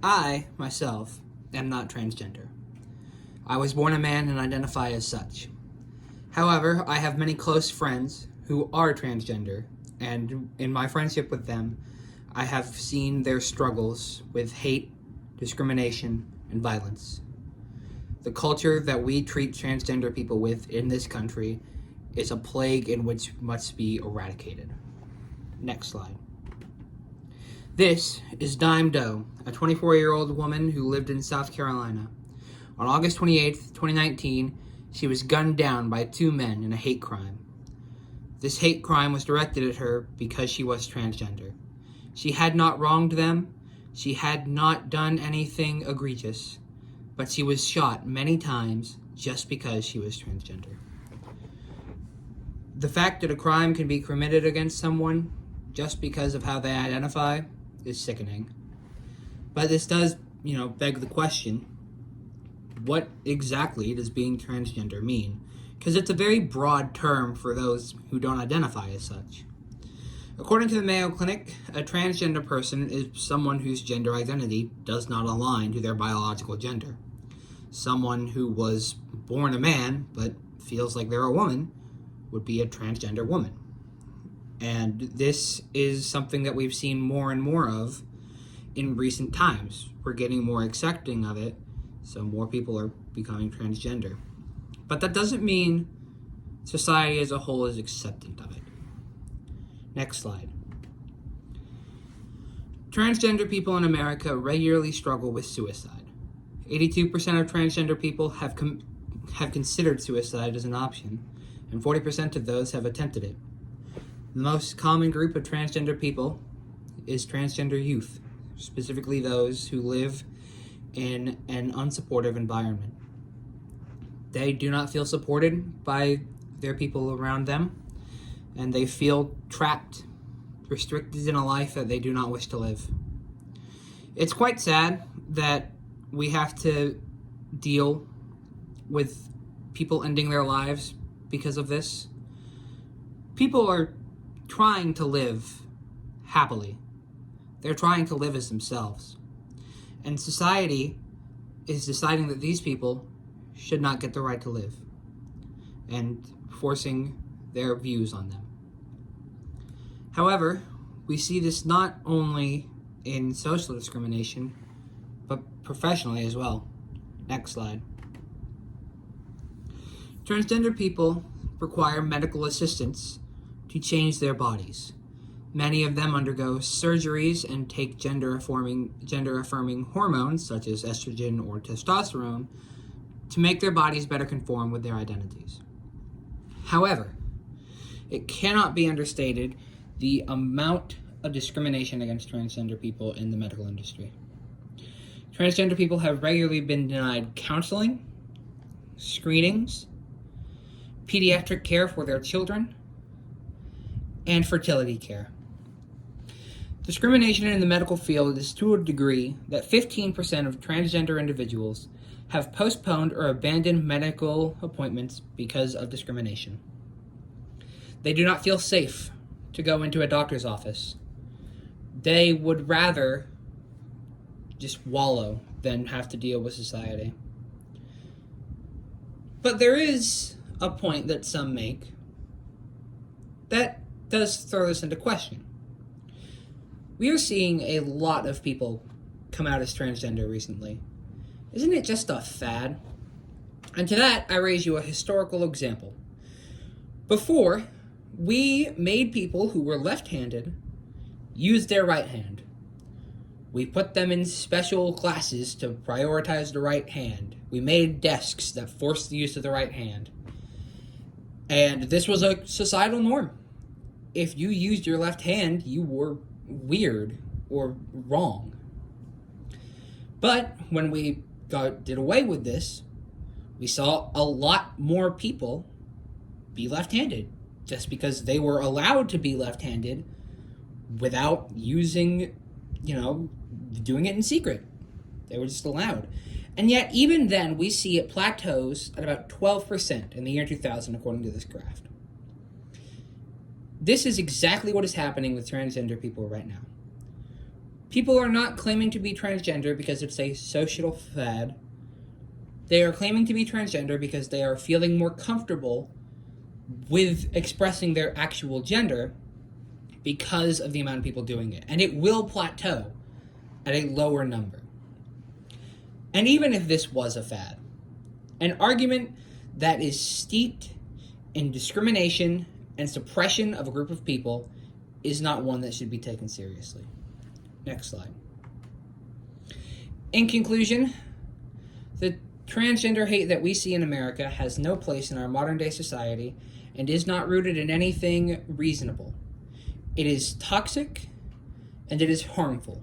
I, myself, am not transgender. I was born a man and identify as such. However, I have many close friends who are transgender, and in my friendship with them, I have seen their struggles with hate, discrimination, and violence. The culture that we treat transgender people with in this country is a plague in which must be eradicated. Next slide. This is Dime Doe, a 24-year-old woman who lived in South Carolina. On August 28th, 2019, she was gunned down by two men in a hate crime. This hate crime was directed at her because she was transgender. She had not wronged them, she had not done anything egregious, but she was shot many times just because she was transgender. The fact that a crime can be committed against someone just because of how they identify is sickening. But this does, beg the question, what exactly does being transgender mean? Because it's a very broad term for those who don't identify as such. According to the Mayo Clinic, a transgender person is someone whose gender identity does not align to their biological gender. Someone who was born a man but feels like they're a woman would be a transgender woman. And this is something that we've seen more and more of in recent times. We're getting more accepting of it, so more people are becoming transgender. But that doesn't mean society as a whole is acceptant of it. Next slide. Transgender people in America regularly struggle with suicide. 82% of transgender people have considered suicide as an option, and 40% of those have attempted it. The most common group of transgender people is transgender youth, specifically those who live in an unsupportive environment. They do not feel supported by their people around them, and they feel trapped, restricted in a life that they do not wish to live. It's quite sad that we have to deal with people ending their lives because of this. People are trying to live happily. They're trying to live as themselves. And society is deciding that these people should not get the right to live and forcing their views on them. However, we see this not only in social discrimination, but professionally as well. Next slide. Transgender people require medical assistance to change their bodies. Many of them undergo surgeries and take gender-affirming hormones, such as estrogen or testosterone, to make their bodies better conform with their identities. However, it cannot be understated the amount of discrimination against transgender people in the medical industry. Transgender people have regularly been denied counseling, screenings, pediatric care for their children, and fertility care. Discrimination in the medical field is to a degree that 15% of transgender individuals have postponed or abandoned medical appointments because of discrimination. They do not feel safe to go into a doctor's office. They would rather just wallow than have to deal with society. But there is a point that some make that does throw this into question. We are seeing a lot of people come out as transgender recently. Isn't it just a fad? And to that, I raise you a historical example. Before, we made people who were left-handed use their right hand. We put them in special classes to prioritize the right hand. We made desks that forced the use of the right hand. And this was a societal norm. If you used your left hand, you were weird or wrong. But when we did away with this, we saw a lot more people be left-handed just because they were allowed to be left-handed without using, doing it in secret. They were just allowed. And yet, even then, we see it plateaus at about 12% in the year 2000, according to this graph. This is exactly what is happening with transgender people right now. People are not claiming to be transgender because it's a social fad. They are claiming to be transgender because they are feeling more comfortable with expressing their actual gender because of the amount of people doing it. And it will plateau at a lower number. And even if this was a fad, an argument that is steeped in discrimination and suppression of a group of people is not one that should be taken seriously. Next slide. In conclusion, the transgender hate that we see in America has no place in our modern day society and is not rooted in anything reasonable. It is toxic and it is harmful.